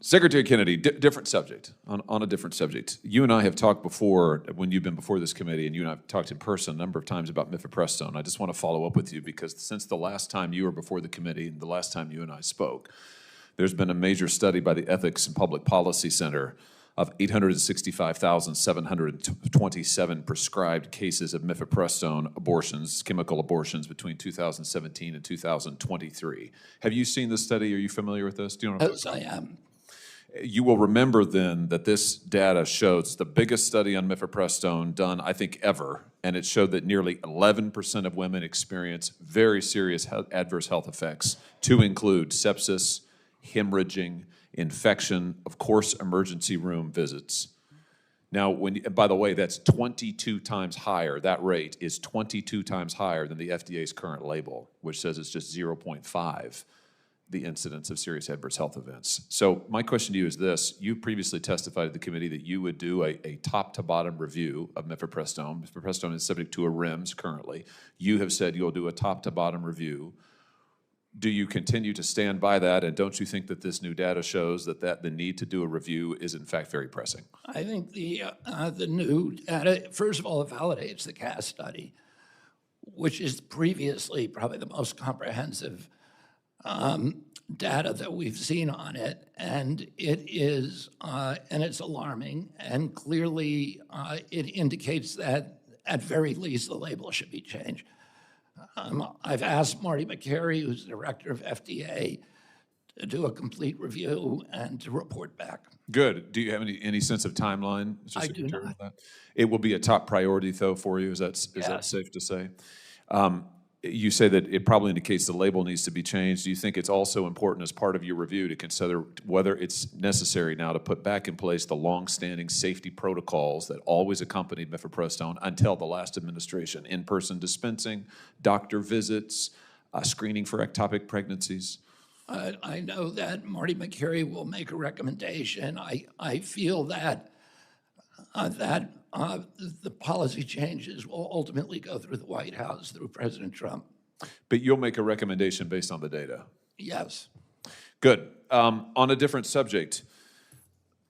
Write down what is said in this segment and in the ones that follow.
Secretary Kennedy, different subject, on a different subject. You and I have talked before, when you've been before this committee, and you and I have talked in person a number of times about Mifepristone. I just want to follow up with you because since the last time you were before the committee and the last time you and I spoke, there's been a major study by the Ethics and Public Policy Center of 865,727 prescribed cases of Mifepristone abortions, chemical abortions, between 2017 and 2023. Have you seen this study? Are you familiar with this? Do you know? Yes, I am. You will remember then that this data shows the biggest study on Mifepristone done, I think, ever, and it showed that nearly 11% of women experience very serious adverse health effects, to include sepsis, hemorrhaging, infection, of course, emergency room visits. Now, by the way, that's 22 times higher. That rate is 22 times higher than the FDA's current label, which says it's just 0.5, the incidence of serious adverse health events. So my question to you is this. You previously testified to the committee that you would do a top-to-bottom review of Mifepristone. Mifepristone is subject to a REMS currently. You have said you'll do a top-to-bottom review. Do you continue to stand by that, and don't you think that this new data shows that the need to do a review is in fact very pressing? I think the new data, first of all, it validates the CAS study, which is previously probably the most comprehensive data that we've seen on it, and it is, and it's alarming, and clearly it indicates that at very least the label should be changed. I've asked Marty McCary, who's the director of FDA, to do a complete review and to report back. Good. Do you have any sense of timeline, Mr. I Secretary, do not. with that? It will be a top priority, though, for you. Is that safe to say? You say that it probably indicates the label needs to be changed. Do you think it's also important as part of your review to consider whether it's necessary now to put back in place the long-standing safety protocols that always accompanied Mifepristone until the last administration? In-person dispensing, doctor visits, screening for ectopic pregnancies? I know that Marty McCary will make a recommendation. I feel that the policy changes will ultimately go through the White House, through President Trump. But you'll make a recommendation based on the data? Yes. Good. On a different subject,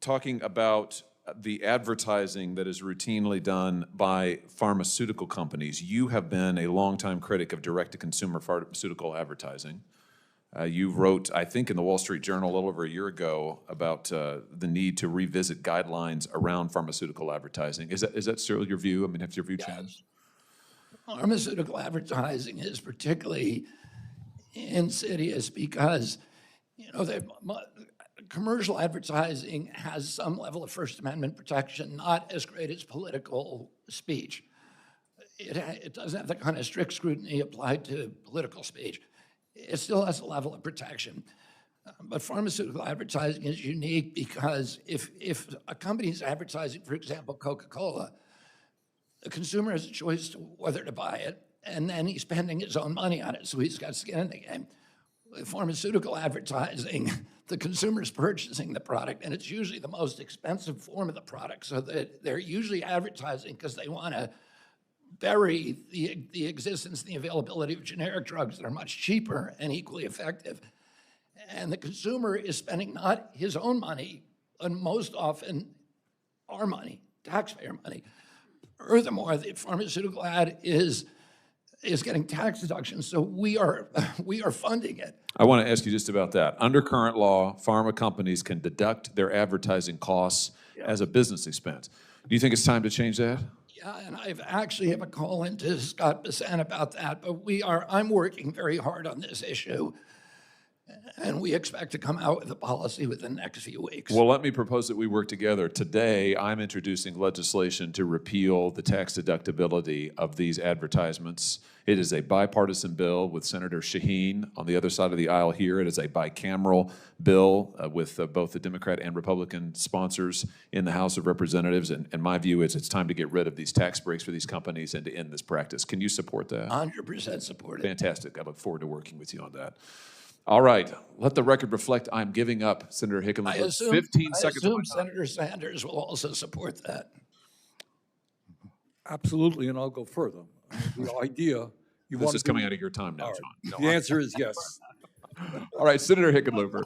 talking about the advertising that is routinely done by pharmaceutical companies, you have been a longtime critic of direct-to-consumer pharmaceutical advertising. You wrote, I think, in the Wall Street Journal a little over a year ago about the need to revisit guidelines around pharmaceutical advertising. Is that still your view? I mean, has your view changed? Pharmaceutical advertising is particularly insidious because, commercial advertising has some level of First Amendment protection, not as great as political speech. It doesn't have the kind of strict scrutiny applied to political speech. It still has a level of protection. But pharmaceutical advertising is unique because if a company is advertising, for example, Coca-Cola, the consumer has a choice to whether to buy it, and then he's spending his own money on it, so he's got skin in the game. With pharmaceutical advertising, the consumer's purchasing the product, and it's usually the most expensive form of the product, so that they're usually advertising because they want to bury the existence and the availability of generic drugs that are much cheaper and equally effective. And the consumer is spending not his own money, and most often our money, taxpayer money. Furthermore, the pharmaceutical ad is getting tax deductions, so we are funding it. I want to ask you just about that. Under current law, pharma companies can deduct their advertising costs as a business expense. Do you think it's time to change that? Yeah, and I've actually have a call into Scott Besant about that, but I'm working very hard on this issue, and we expect to come out with a policy within the next few weeks. Well, let me propose that we work together. Today, I'm introducing legislation to repeal the tax deductibility of these advertisements. It is a bipartisan bill with Senator Shaheen on the other side of the aisle here. It is a bicameral bill with both the Democrat and Republican sponsors in the House of Representatives. And my view is it's time to get rid of these tax breaks for these companies and to end this practice. Can you support that? 100% support it. Fantastic. I look forward to working with you on that. All right. Let the record reflect I'm giving up Senator Hickenlooper 15 seconds. I assume Senator Sanders will also support that. Absolutely, and I'll go further. The idea you This want is to coming out of your time now, John. The answer is yes. All right, Senator Hickenlooper.